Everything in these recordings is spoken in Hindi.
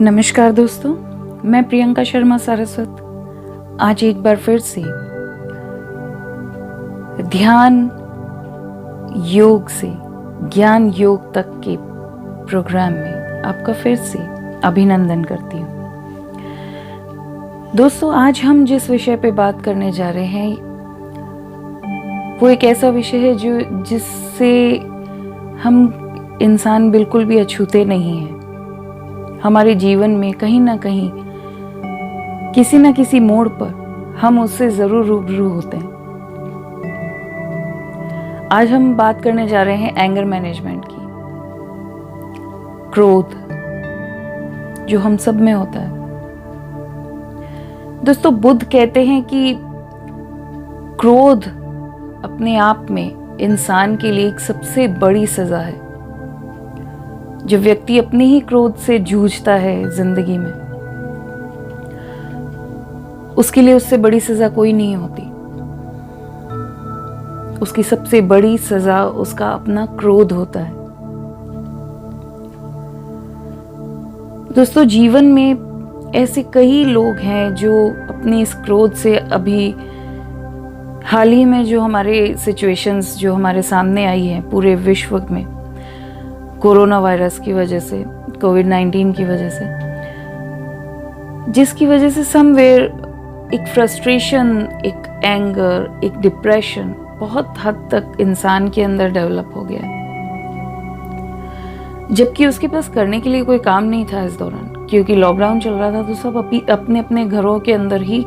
नमस्कार दोस्तों, मैं प्रियंका शर्मा सारस्वत आज एक बार फिर से ध्यान योग से ज्ञान योग तक के प्रोग्राम में आपका फिर से अभिनंदन करती हूँ। दोस्तों, आज हम जिस विषय पे बात करने जा रहे हैं वो एक ऐसा विषय है जिससे हम इंसान बिल्कुल भी अछूते नहीं हैं। हमारे जीवन में कहीं ना कहीं किसी न किसी मोड़ पर हम उससे जरूर रूबरू होते हैं। आज हम बात करने जा रहे हैं एंगर मैनेजमेंट की। क्रोध जो हम सब में होता है। दोस्तों, बुद्ध कहते हैं कि क्रोध अपने आप में इंसान के लिए एक सबसे बड़ी सजा है। जो व्यक्ति अपने ही क्रोध से जूझता है जिंदगी में, उसके लिए उससे बड़ी सजा कोई नहीं होती। उसकी सबसे बड़ी सजा उसका अपना क्रोध होता है। दोस्तों, जीवन में ऐसे कई लोग हैं जो अपने इस क्रोध से अभी हाल ही में जो हमारे सिचुएशंस जो हमारे सामने आई हैं पूरे विश्व में, कोरोना वायरस की वजह से, कोविड-19 की वजह से, जिसकी वजह से समवेयर एक फ्रस्ट्रेशन, एक एंगर, एक डिप्रेशन बहुत हद तक इंसान के अंदर डेवलप हो गया है। जबकि उसके पास करने के लिए कोई काम नहीं था इस दौरान, क्योंकि लॉकडाउन चल रहा था तो सब अपने अपने घरों के अंदर ही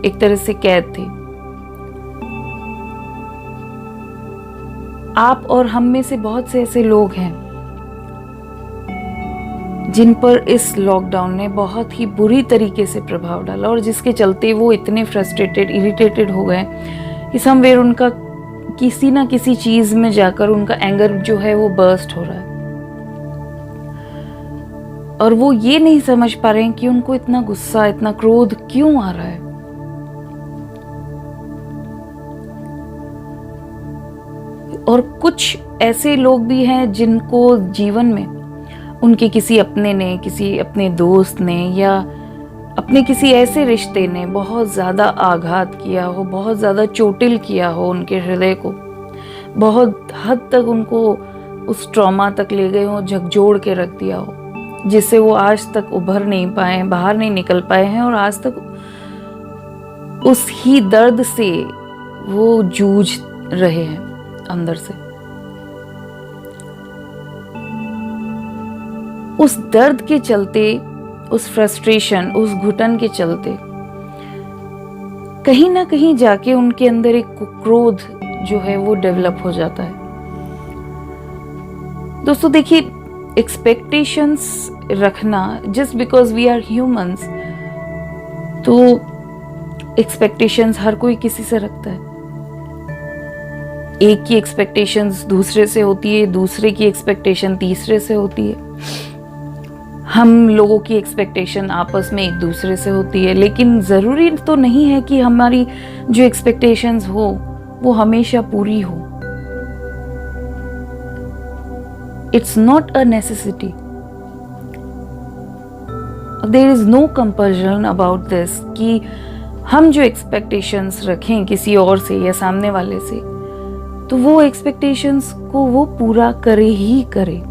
एक तरह से कैद थे। आप और हम में से बहुत से ऐसे लोग हैं जिन पर इस लॉकडाउन ने बहुत ही बुरी तरीके से प्रभाव डाला और जिसके चलते वो इतने फ्रस्ट्रेटेड, इरिटेटेड हो गए कि समवेयर उनका किसी ना किसी चीज में जाकर उनका एंगर जो है वो बर्स्ट हो रहा है। और वो ये नहीं समझ पा रहे हैं कि उनको इतना गुस्सा, इतना क्रोध क्यों आ रहा है। और कुछ ऐसे लोग भी हैं जिनको जीवन में उनके किसी अपने ने, किसी अपने दोस्त ने या अपने किसी ऐसे रिश्ते ने बहुत ज़्यादा आघात किया हो, बहुत ज़्यादा चोटिल किया हो उनके हृदय को, बहुत हद तक उनको उस ट्रॉमा तक ले गए हो, झकझोर के रख दिया हो, जिससे वो आज तक उभर नहीं पाए, बाहर नहीं निकल पाए हैं और आज तक उस ही दर्द से वो जूझ रहे हैं अंदर से। उस दर्द के चलते, उस फ्रस्ट्रेशन, उस घुटन के चलते कहीं ना कहीं जाके उनके अंदर एक क्रोध जो है वो डेवलप हो जाता है। दोस्तों देखिए, एक्सपेक्टेशंस रखना, just because we are humans, तो एक्सपेक्टेशंस हर कोई किसी से रखता है। एक की एक्सपेक्टेशंस दूसरे से होती है, दूसरे की एक्सपेक्टेशन तीसरे से होती है, हम लोगों की एक्सपेक्टेशन आपस में एक दूसरे से होती है। लेकिन ज़रूरी तो नहीं है कि हमारी जो एक्सपेक्टेशंस हो वो हमेशा पूरी हो। It's not a necessity. There is no compulsion about this कि हम जो एक्सपेक्टेशंस रखें किसी और से या सामने वाले से, तो वो एक्सपेक्टेशंस को वो पूरा करे ही करे।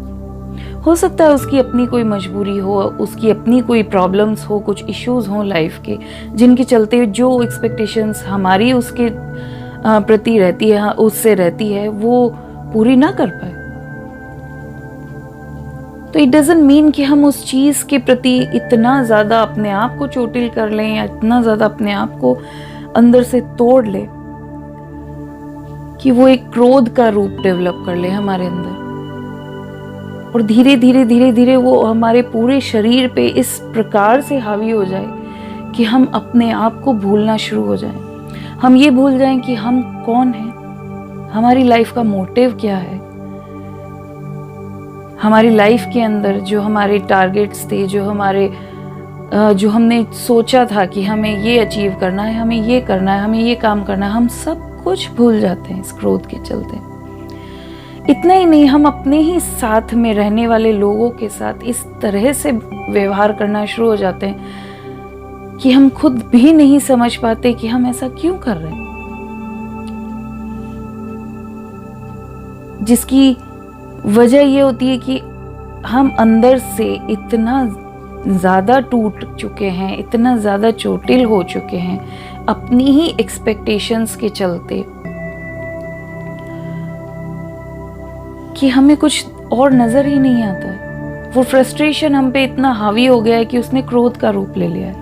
हो सकता है उसकी अपनी कोई मजबूरी हो, उसकी अपनी कोई प्रॉब्लम्स हो, कुछ इश्यूज हो लाइफ के, जिनके चलते जो एक्सपेक्टेशंस हमारी उसके प्रति रहती है, उससे रहती है, वो पूरी ना कर पाए। तो इट डजंट मीन कि हम उस चीज के प्रति इतना ज्यादा अपने आप को चोटिल कर लें या इतना ज्यादा अपने आप को अंदर से तोड़ लें कि वो एक क्रोध का रूप डेवलप कर ले हमारे अंदर, और धीरे धीरे धीरे धीरे वो हमारे पूरे शरीर पे इस प्रकार से हावी हो जाए कि हम अपने आप को भूलना शुरू हो जाएं। हम ये भूल जाएं कि हम कौन हैं, हमारी लाइफ का मोटिव क्या है, हमारी लाइफ के अंदर जो हमारे टारगेट्स थे, जो हमने सोचा था कि हमें ये अचीव करना है, हमें ये करना है, हमें ये काम करना है, हम सब कुछ भूल जाते हैं इस क्रोध के चलते। इतना ही नहीं, हम अपने ही साथ में रहने वाले लोगों के साथ इस तरह से व्यवहार करना शुरू हो जाते हैं कि हम खुद भी नहीं समझ पाते कि हम ऐसा क्यों कर रहे हैं, जिसकी वजह ये होती है कि हम अंदर से इतना ज़्यादा टूट चुके हैं, इतना ज़्यादा चोटिल हो चुके हैं अपनी ही एक्सपेक्टेशंस के चलते कि हमें कुछ और नज़र ही नहीं आता है। वो फ्रस्ट्रेशन हम पे इतना हावी हो गया है कि उसने क्रोध का रूप ले लिया है।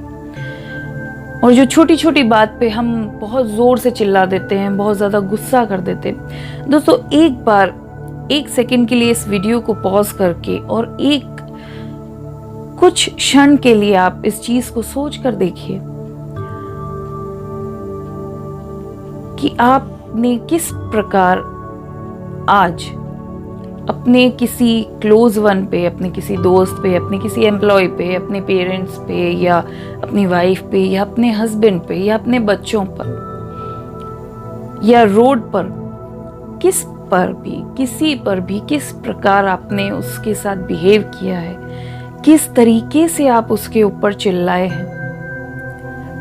और जो छोटी छोटी बात पे हम बहुत ज़ोर से चिल्ला देते हैं, बहुत ज़्यादा गुस्सा कर देते हैं। दोस्तों, एक बार 1 सेकंड के लिए इस वीडियो को पॉज करके और कुछ क्षण के लिए आप इस चीज को सोच कर देखिए कि आपने किस प्रकार आज अपने किसी क्लोज वन पे, अपने किसी दोस्त पे, अपने किसी एम्प्लॉय पे, अपने पेरेंट्स पे, या अपनी वाइफ पे, या अपने हस्बैंड पे, या अपने बच्चों पर, या रोड पर, किसी पर भी किस प्रकार आपने उसके साथ बिहेव किया है, किस तरीके से आप उसके ऊपर चिल्लाए हैं,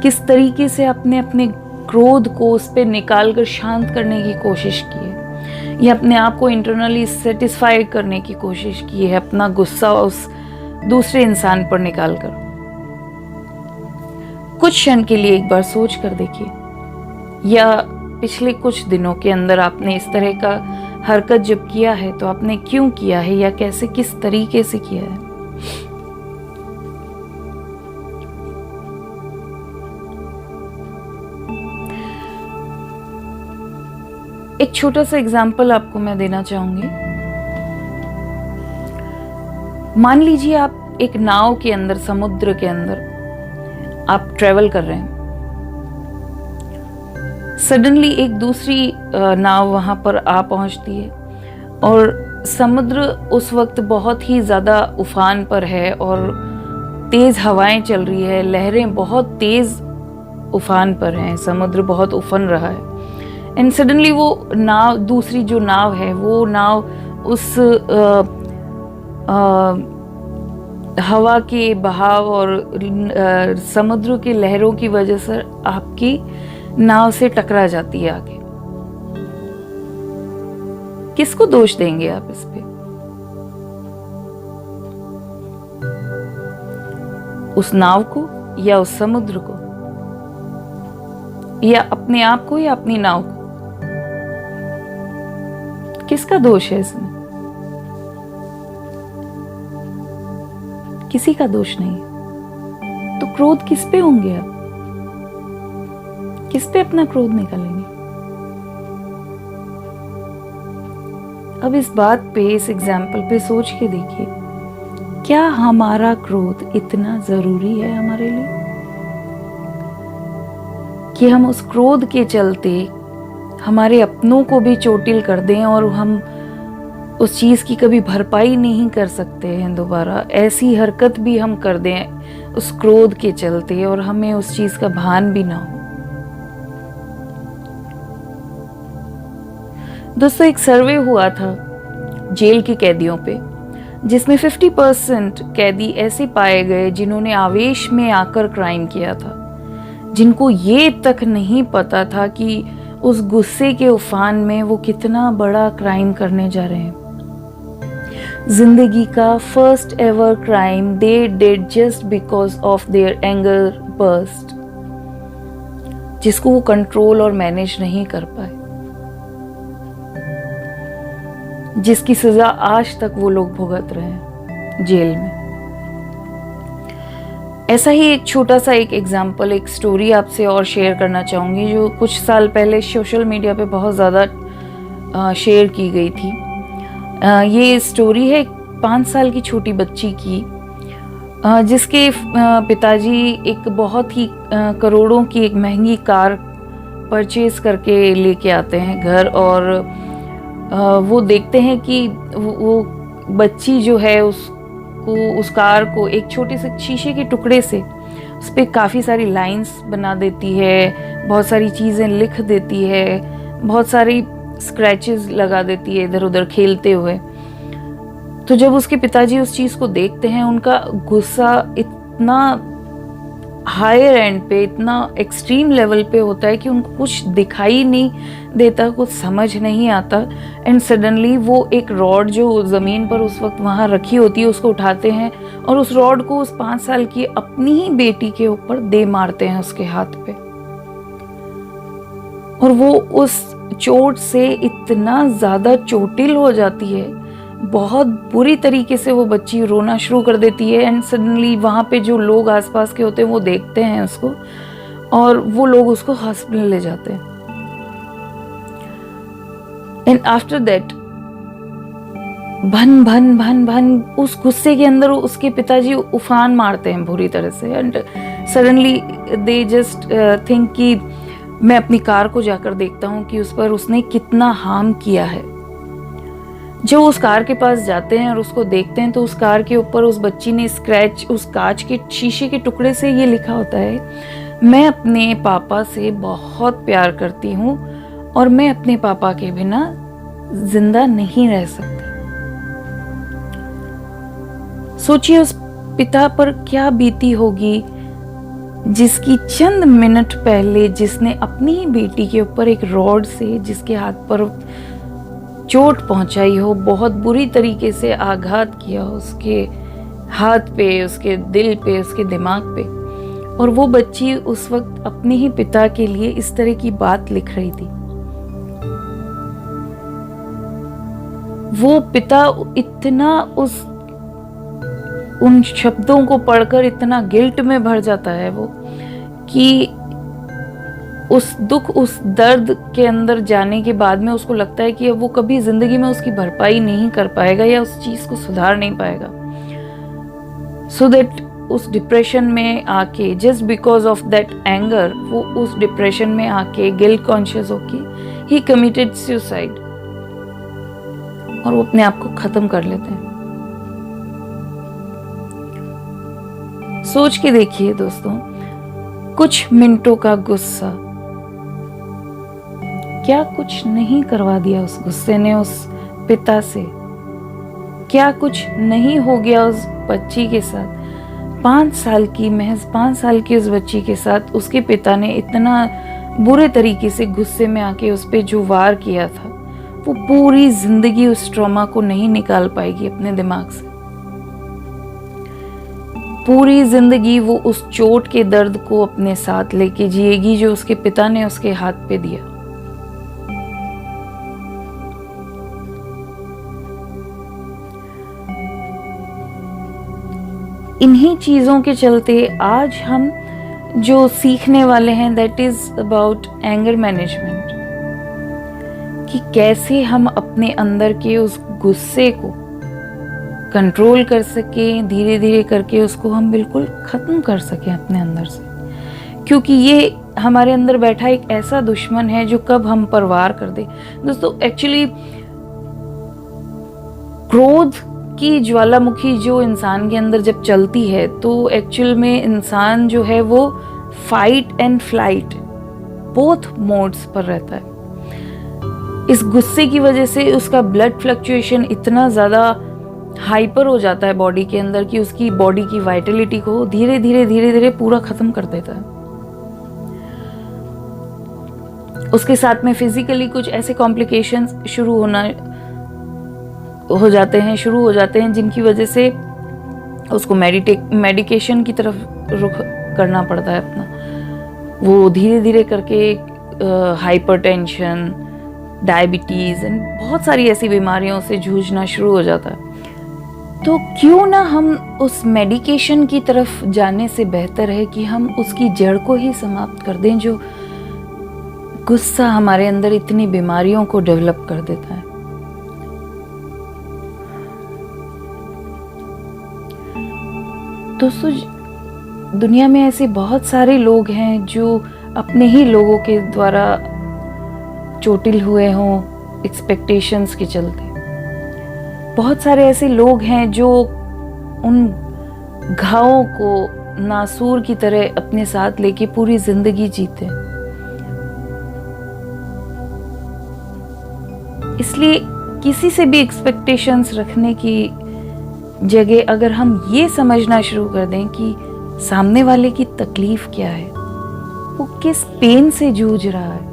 किस तरीके से आपने अपने क्रोध को उस पर निकाल कर शांत करने की कोशिश की है, या अपने आप को इंटरनली सेटिस्फाइड करने की कोशिश की है अपना गुस्सा उस दूसरे इंसान पर निकाल कर। कुछ क्षण के लिए एक बार सोच कर देखिए, या पिछले कुछ दिनों के अंदर आपने इस तरह का हरकत जब किया है तो आपने क्यों किया है, या कैसे, किस तरीके से किया है। एक छोटा सा एग्जाम्पल आपको मैं देना चाहूंगी। मान लीजिए आप एक नाव के अंदर, समुद्र के अंदर आप ट्रेवल कर रहे हैं। सडनली एक दूसरी नाव वहां पर आ पहुंचती है और समुद्र उस वक्त बहुत ही ज्यादा उफान पर है और तेज हवाएं चल रही है, लहरें बहुत तेज उफान पर हैं, समुद्र बहुत उफन रहा है। एंड सडनली वो नाव, दूसरी जो नाव है, वो नाव उस हवा के बहाव और समुद्र की लहरों की वजह से आपकी नाव से टकरा जाती है आगे। किसको दोष देंगे आप इस पे? उस नाव को, या उस समुद्र को, या अपने आप को, या अपनी नाव को? किसका दोष है इसमें? किसी का दोष नहीं है। तो क्रोध किस पे होंगे आप? किस पे अपना क्रोध निकालेंगे? अब इस बात पे, इस एग्जाम्पल पे सोच के देखिए, क्या हमारा क्रोध इतना जरूरी है हमारे लिए कि हम उस क्रोध के चलते हमारे अपनों को भी चोटिल कर दें और हम उस चीज की कभी भरपाई नहीं कर सकते हैं दोबारा? ऐसी हरकत भी हम कर दें उस क्रोध के चलते और हमें उस चीज का भान भी ना हो। दोस्तों, एक सर्वे हुआ था जेल के कैदियों पे, जिसमें 50% कैदी ऐसे पाए गए जिन्होंने आवेश में आकर क्राइम किया था, जिनको ये तक नहीं पता था कि उस गुस्से के उफान में वो कितना बड़ा क्राइम करने जा रहे हैं। जिंदगी का first ever crime they did just because of their anger burst, जिसको वो कंट्रोल और मैनेज नहीं कर पाए, जिसकी सजा आज तक वो लोग भुगत रहे हैं जेल में। ऐसा ही एक छोटा सा एक एग्जाम्पल, एक स्टोरी आपसे और शेयर करना चाहूँगी, जो कुछ साल पहले सोशल मीडिया पे बहुत ज़्यादा शेयर की गई थी। ये स्टोरी है 5 साल की छोटी बच्ची की, जिसके पिताजी एक बहुत ही करोड़ों की एक महंगी कार परचेज करके लेके आते हैं घर, और वो देखते हैं कि वो बच्ची जो है उस कार को एक छोटे से शीशे के टुकड़े से उस पर काफ़ी सारी लाइंस बना देती है, बहुत सारी चीज़ें लिख देती है, बहुत सारी स्क्रैचेस लगा देती है इधर उधर खेलते हुए। तो जब उसके पिताजी उस चीज को देखते हैं, उनका गुस्सा इतना हायर एंड पे, इतना एक्सट्रीम लेवल पे होता है कि उनको कुछ दिखाई नहीं देता, कुछ समझ नहीं आता। एंड सडनली वो एक रॉड जो ज़मीन पर उस वक्त वहाँ रखी होती है उसको उठाते हैं और उस रॉड को उस 5 साल की अपनी ही बेटी के ऊपर दे मारते हैं, उसके हाथ पे। और वो उस चोट से इतना ज़्यादा चोटिल हो जाती है, बहुत बुरी तरीके से वो बच्ची रोना शुरू कर देती है। एंड सडनली वहाँ पे जो लोग आसपास के होते हैं वो देखते हैं उसको, और वो लोग उसको हॉस्पिटल ले जाते हैं। एंड आफ्टर दैट भन भन भन भन उस गुस्से के अंदर उसके पिताजी उफान मारते हैं बुरी तरह से। And suddenly they just think कि मैं अपनी कार को जाकर देखता हूँ कि उस पर उसने कितना हार्म किया है। जब उस कार के पास जाते हैं और उसको देखते हैं तो उस कार के ऊपर उस बच्ची ने स्क्रैच, उस कांच के शीशे के टुकड़े से ये लिखा होता है, मैं अपने पापा से बहुत प्यार करती हूँ और मैं अपने पापा के बिना जिंदा नहीं रह सकती। सोचिए उस पिता पर क्या बीती होगी जिसकी चंद मिनट पहले जिसने अपनी ही बेटी के ऊपर एक रॉड से, जिसके हाथ पर चोट पहुंचाई हो, बहुत बुरी तरीके से आघात किया हो उसके हाथ पे, उसके दिल पे, उसके दिमाग पे, और वो बच्ची उस वक्त अपने ही पिता के लिए इस तरह की बात लिख रही थी। वो पिता इतना उन शब्दों को पढ़कर इतना गिल्ट में भर जाता है वो, कि उस दुख, उस दर्द के अंदर जाने के बाद में उसको लगता है कि अब वो कभी जिंदगी में उसकी भरपाई नहीं कर पाएगा या उस चीज को सुधार नहीं पाएगा। सो दैट उस डिप्रेशन में आके, just because of that anger, वो उस डिप्रेशन में आके गिल्ट कॉन्शियस होके ही कमिटेड सुसाइड, और वो अपने आप को खत्म कर लेते हैं। सोच के देखिए दोस्तों, कुछ मिनटों का गुस्सा क्या कुछ नहीं करवा दिया उस गुस्से ने उस पिता से? क्या कुछ नहीं हो गया उस बच्ची के साथ? 5 साल की, महज 5 साल की उस बच्ची के साथ उसके पिता ने इतना बुरे तरीके से गुस्से में आके उस पे जो वार किया था, वो पूरी जिंदगी उस ट्रॉमा को नहीं निकाल पाएगी अपने दिमाग से। पूरी जिंदगी वो उस चोट के दर्द को अपने साथ लेके जिएगी जो उसके पिता ने उसके हाथ पे दिया। इन्हीं चीजों के चलते आज हम जो सीखने वाले हैं, that is about anger management, कि कैसे हम अपने अंदर के उस गुस्से को कंट्रोल कर सकें, धीरे धीरे करके उसको हम बिल्कुल खत्म कर सकें अपने अंदर से। क्योंकि ये हमारे अंदर बैठा एक ऐसा दुश्मन है जो कब हम पर वार कर दे। दोस्तों एक्चुअली क्रोध की ज्वालामुखी जो इंसान के अंदर जब चलती है, तो एक्चुअल में इंसान जो है वो fight and flight both modes पर रहता है। इस गुस्से की वजह से उसका ब्लड फ्लक्चुएशन इतना ज़्यादा हाइपर हो जाता है बॉडी के अंदर कि उसकी बॉडी की वाइटलिटी को धीरे धीरे पूरा खत्म कर देता है। उसके साथ में फिजिकली कुछ ऐसे कॉम्प्लिकेशंस शुरू हो जाते हैं जिनकी वजह से उसको मेडिकेशन की तरफ रुख करना पड़ता है अपना। वो धीरे धीरे करके हाइपरटेंशन, डायबिटीज एंड बहुत सारी ऐसी बीमारियों से जूझना शुरू हो जाता है। तो क्यों ना हम उस मेडिकेशन की तरफ जाने से बेहतर है कि हम उसकी जड़ को ही समाप्त कर दें, जो गुस्सा हमारे अंदर इतनी बीमारियों को डेवलप कर देता है। दोस्तों दुनिया में ऐसे बहुत सारे लोग हैं जो अपने ही लोगों के द्वारा चोटिल हुए हों एक्सपेक्टेशंस के चलते। बहुत सारे ऐसे लोग हैं जो उन घावों को नासूर की तरह अपने साथ लेके पूरी जिंदगी जीते। इसलिए किसी से भी एक्सपेक्टेशंस रखने की जगह अगर हम ये समझना शुरू कर दें कि सामने वाले की तकलीफ क्या है, वो किस पेन से जूझ रहा है,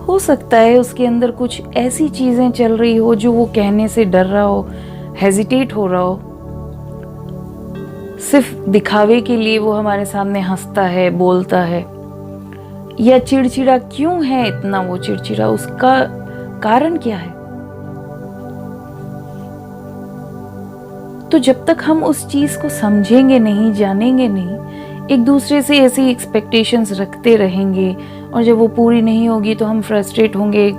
हो सकता है उसके अंदर कुछ ऐसी चीजें चल रही हो जो वो कहने से डर रहा हो, हेजिटेट हो रहा हो, सिर्फ दिखावे के लिए वो हमारे सामने हंसता है, बोलता है, या चिड़चिड़ा क्यों है इतना वो चिड़चिड़ा, उसका कारण क्या है। तो जब तक हम उस चीज को समझेंगे नहीं, जानेंगे नहीं, एक दूसरे से ऐसी एक्सपेक्टेशंस रखते रहेंगे और जब वो पूरी नहीं होगी तो हम फ्रस्ट्रेट होंगे,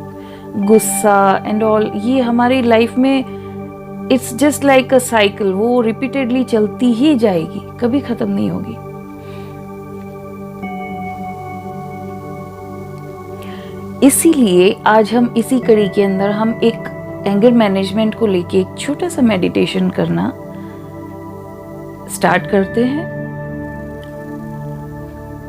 गुस्सा एंड ऑल, ये हमारी लाइफ में it's just like a cycle, वो रिपीटेडली चलती ही जाएगी, कभी खत्म नहीं होगी। इसीलिए आज हम इसी कड़ी के अंदर हम एक एंगर मैनेजमेंट को लेके एक छोटा सा मेडिटेशन करना स्टार्ट करते हैं।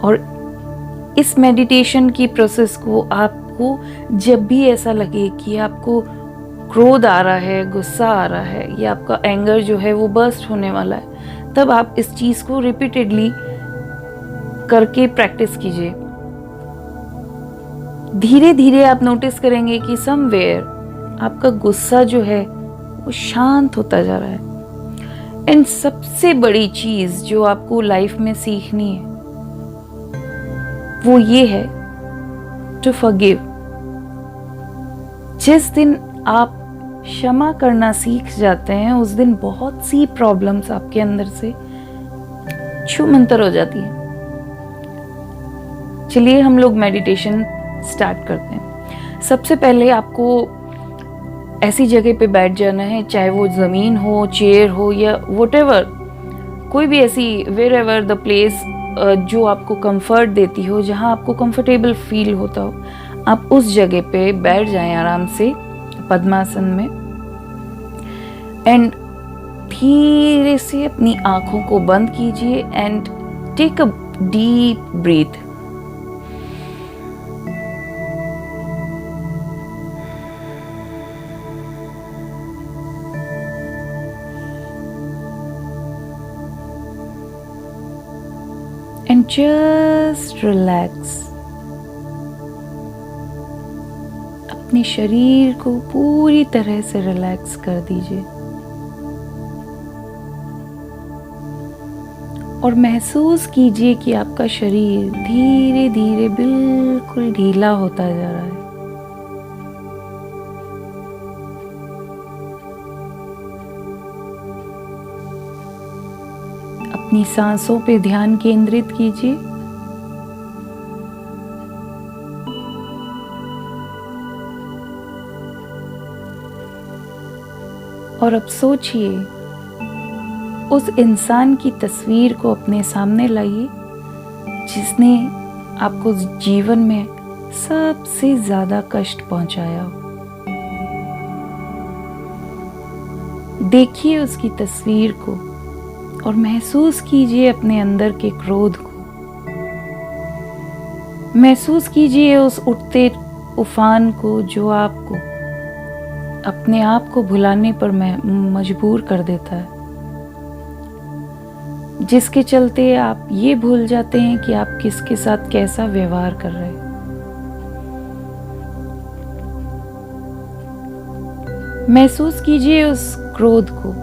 और इस मेडिटेशन की प्रोसेस को आपको जब भी ऐसा लगे कि आपको क्रोध आ रहा है, गुस्सा आ रहा है, या आपका एंगर जो है वो बर्स्ट होने वाला है, तब आप इस चीज को रिपीटेडली करके प्रैक्टिस कीजिए। धीरे धीरे आप नोटिस करेंगे कि समवेयर आपका गुस्सा जो है वो शांत होता जा रहा है। एंड सबसे बड़ी चीज जो आपको लाइफ में सीखनी है वो ये है टू फॉरगिव। जिस दिन आप क्षमा करना सीख जाते हैं उस दिन बहुत सी प्रॉब्लम्स आपके अंदर से छूमंतर हो जाती है। चलिए हम लोग मेडिटेशन स्टार्ट करते हैं। सबसे पहले आपको ऐसी जगह पे बैठ जाना है, चाहे वो जमीन हो, चेयर हो, या व्हाटएवर, कोई भी ऐसी, वेयर एवर द प्लेस जो आपको कंफर्ट देती हो, जहां आपको कंफर्टेबल फील होता हो, आप उस जगह पे बैठ जाएं आराम से पद्मासन में। एंड धीरे से अपनी आंखों को बंद कीजिए and take a deep breath. And just relax। अपने शरीर को पूरी तरह से रिलैक्स कर दीजिए और महसूस कीजिए कि आपका शरीर धीरे धीरे बिल्कुल ढीला होता जा रहा है। अपनी सांसों पे ध्यान केंद्रित कीजिए और अब सोचिए, उस इंसान की तस्वीर को अपने सामने लाइए जिसने आपको जीवन में सबसे ज्यादा कष्ट पहुंचाया हो। देखिए उसकी तस्वीर को और महसूस कीजिए अपने अंदर के क्रोध को। महसूस कीजिए उस उठते उफान को जो आपको अपने आप को भुलाने पर मजबूर कर देता है, जिसके चलते आप ये भूल जाते हैं कि आप किसके साथ कैसा व्यवहार कर रहे हैं। महसूस कीजिए उस क्रोध को,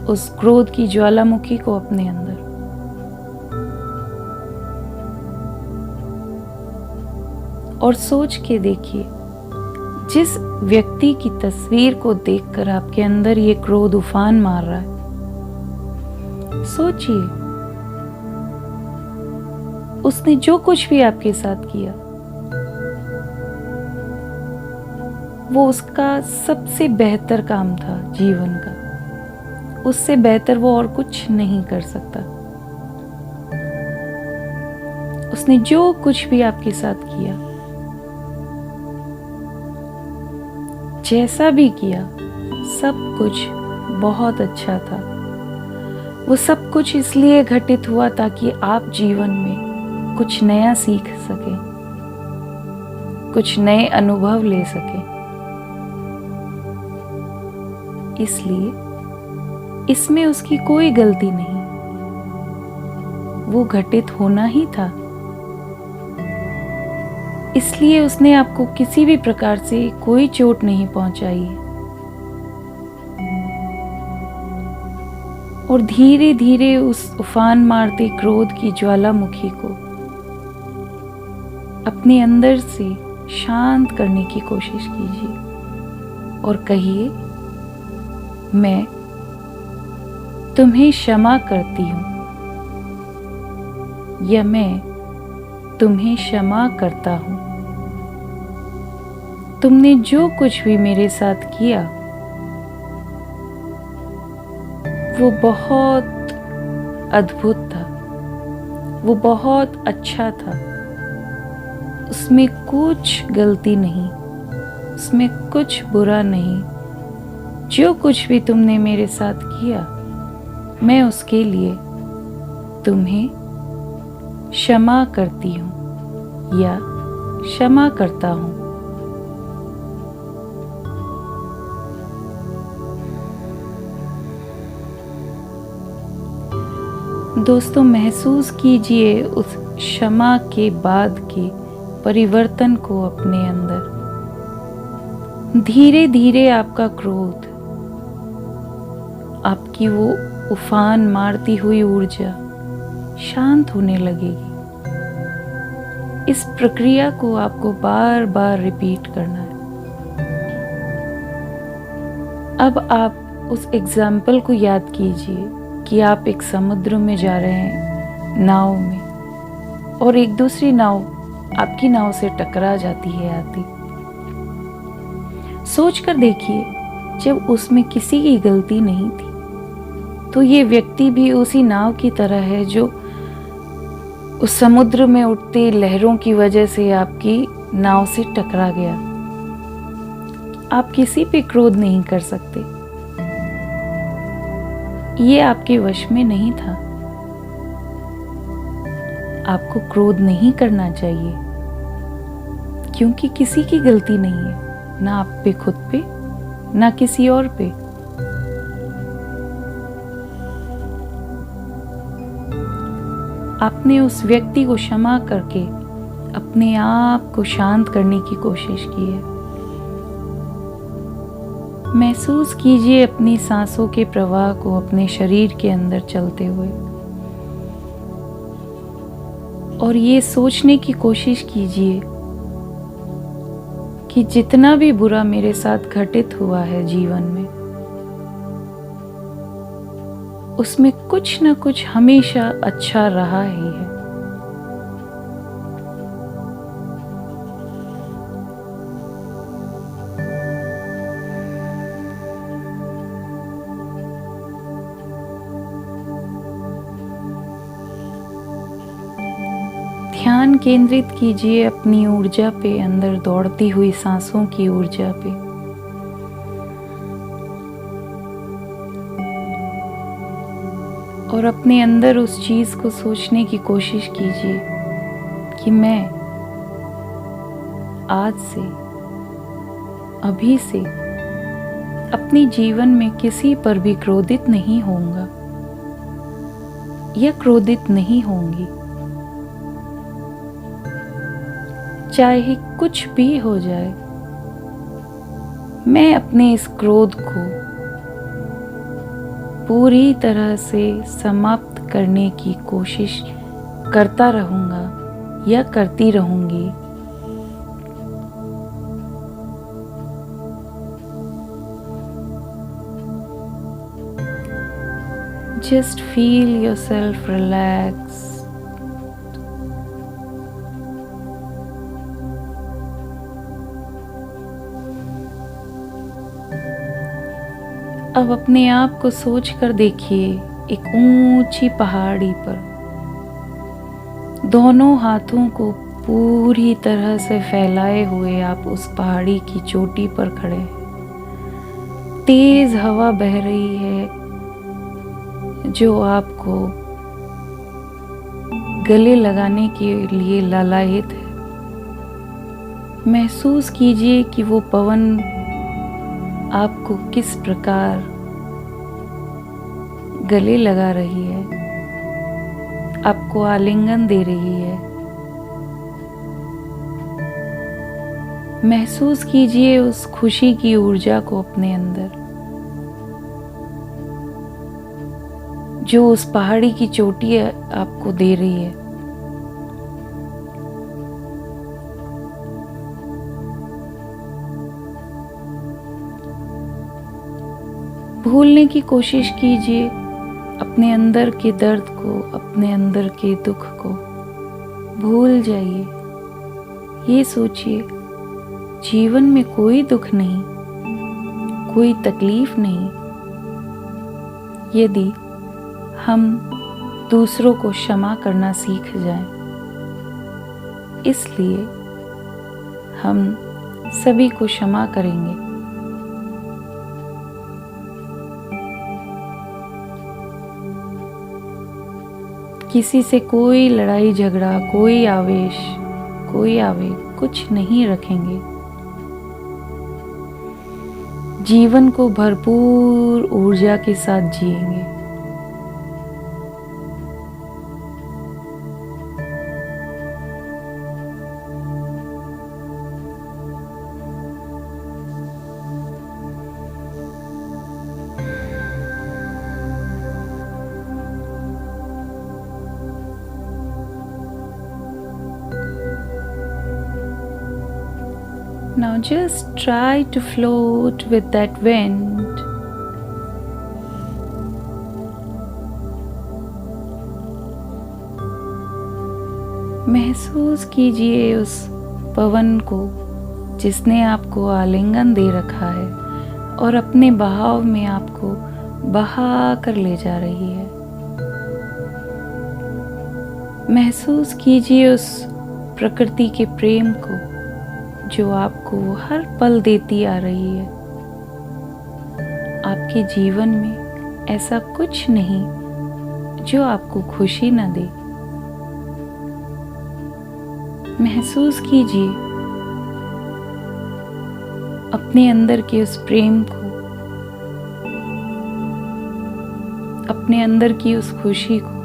उस क्रोध की ज्वालामुखी को अपने अंदर। और सोच के देखिए, जिस व्यक्ति की तस्वीर को देखकर आपके अंदर ये क्रोध उफान मार रहा है, सोचिए उसने जो कुछ भी आपके साथ किया वो उसका सबसे बेहतर काम था जीवन का। उससे बेहतर वो और कुछ नहीं कर सकता। उसने जो कुछ भी आपके साथ किया, जैसा भी किया, सब कुछ बहुत अच्छा था। वो सब कुछ इसलिए घटित हुआ ताकि आप जीवन में कुछ नया सीख सकें। कुछ नए अनुभव ले सके। इसलिए इसमें उसकी कोई गलती नहीं, वो घटित होना ही था। इसलिए उसने आपको किसी भी प्रकार से कोई चोट नहीं पहुंचाई है। और धीरे धीरे उस उफान मारते क्रोध की ज्वालामुखी को अपने अंदर से शांत करने की कोशिश कीजिए और कहिए, मैं तुम्हें क्षमा करती हूँ, या मैं तुम्हें क्षमा करता हूँ। तुमने जो कुछ भी मेरे साथ किया वो बहुत अद्भुत था, वो बहुत अच्छा था। उसमें कुछ गलती नहीं, उसमें कुछ बुरा नहीं। जो कुछ भी तुमने मेरे साथ किया, मैं उसके लिए तुम्हें क्षमा करती हूँ या क्षमा करता हूँ। दोस्तों, महसूस कीजिए उस क्षमा के बाद के परिवर्तन को अपने अंदर। धीरे धीरे आपका क्रोध, आपकी वो उफान मारती हुई ऊर्जा शांत होने लगेगी। इस प्रक्रिया को आपको बार बार रिपीट करना है। अब आप उस एग्जाम्पल को याद कीजिए कि आप एक समुद्र में जा रहे हैं नाव में, और एक दूसरी नाव आपकी नाव से टकरा जाती है आती। सोच कर देखिए, जब उसमें किसी की गलती नहीं थी, तो ये व्यक्ति भी उसी नाव की तरह है जो उस समुद्र में उठते लहरों की वजह से आपकी नाव से टकरा गया। आप किसी पे क्रोध नहीं कर सकते, ये आपके वश में नहीं था। आपको क्रोध नहीं करना चाहिए, क्योंकि किसी की गलती नहीं है, ना आप पे खुद पे, ना किसी और पे। आपने उस व्यक्ति को क्षमा करके अपने आप को शांत करने की कोशिश की है। महसूस कीजिए अपनी सांसों के प्रवाह को अपने शरीर के अंदर चलते हुए, और ये सोचने की कोशिश कीजिए कि जितना भी बुरा मेरे साथ घटित हुआ है जीवन में, उसमें कुछ न कुछ हमेशा अच्छा रहा ही है। ध्यान केंद्रित कीजिए अपनी ऊर्जा पे, अंदर दौड़ती हुई सांसों की ऊर्जा पे। और अपने अंदर उस चीज को सोचने की कोशिश कीजिए कि मैं आज से, अभी से अपने जीवन में किसी पर भी क्रोधित नहीं होऊंगा या क्रोधित नहीं होंगी। चाहे कुछ भी हो जाए, मैं अपने इस क्रोध को पूरी तरह से समाप्त करने की कोशिश करता रहूंगा या करती रहूंगी। Just feel yourself relax. अब अपने आप को सोच कर देखिए, एक ऊंची पहाड़ी पर दोनों हाथों को पूरी तरह से फैलाए हुए आप उस पहाड़ी की चोटी पर खड़े हैं। तेज हवा बह रही है जो आपको गले लगाने के लिए लालायित है। महसूस कीजिए कि वो पवन आपको किस प्रकार गले लगा रही है, आपको आलिंगन दे रही है। महसूस कीजिए उस खुशी की ऊर्जा को अपने अंदर, जो उस पहाड़ी की चोटी आपको दे रही है। भूलने की कोशिश कीजिए अपने अंदर के दर्द को, अपने अंदर के दुख को भूल जाइए। ये सोचिए जीवन में कोई दुख नहीं, कोई तकलीफ नहीं, यदि हम दूसरों को क्षमा करना सीख जाएं। इसलिए हम सभी को क्षमा करेंगे। किसी से कोई लड़ाई झगड़ा, कोई आवेश, कोई आवेग कुछ नहीं रखेंगे। जीवन को भरपूर ऊर्जा के साथ जिएंगे। Now just try to float with that wind. महसूस कीजिए उस पवन को जिसने आपको आलिंगन दे रखा है और अपने बहाव में आपको बहा कर ले जा रही है। महसूस कीजिए उस प्रकृति के प्रेम को जो आपको हर पल देती आ रही है। आपके जीवन में ऐसा कुछ नहीं जो आपको खुशी न दे। महसूस कीजिए अपने अंदर के उस प्रेम को, अपने अंदर की उस खुशी को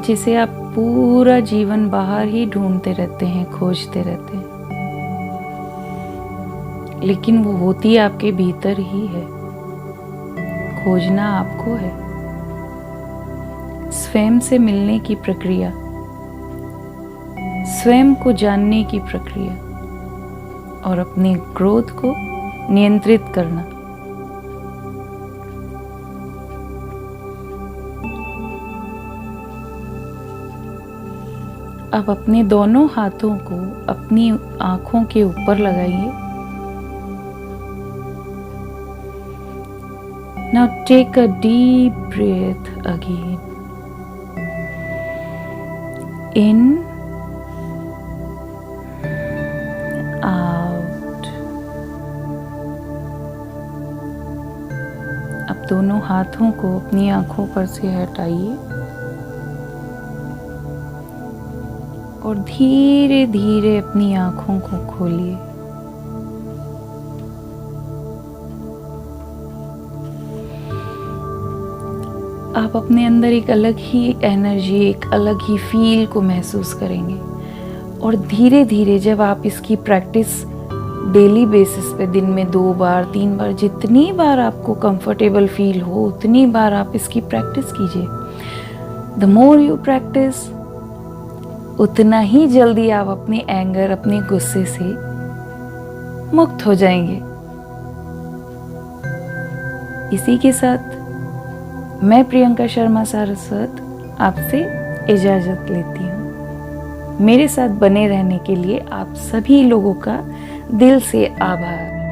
जिसे आप पूरा जीवन बाहर ही ढूंढते रहते हैं, खोजते रहते हैं, लेकिन वो होती आपके भीतर ही है। खोजना आपको है। स्वयं से मिलने की प्रक्रिया, स्वयं को जानने की प्रक्रिया और अपने क्रोध को नियंत्रित करना। अब अपने दोनों हाथों को अपनी आंखों के ऊपर लगाइए। Now take a deep breath again. In, out. अब दोनों हाथों को अपनी आंखों पर से हटाइए और धीरे धीरे अपनी आंखों को खोलिए। आप अपने अंदर एक अलग ही एनर्जी, एक अलग ही फील को महसूस करेंगे और धीरे धीरे जब आप इसकी प्रैक्टिस डेली बेसिस पे दिन में 2 बार 3 बार जितनी बार आपको कंफर्टेबल फील हो उतनी बार आप इसकी प्रैक्टिस कीजिए। द मोर यू प्रैक्टिस उतना ही जल्दी आप अपने एंगर, अपने गुस्से से मुक्त हो जाएंगे। इसी के साथ मैं प्रियंका शर्मा सारस्वत आपसे इजाज़त लेती हूँ। मेरे साथ बने रहने के लिए आप सभी लोगों का दिल से आभार।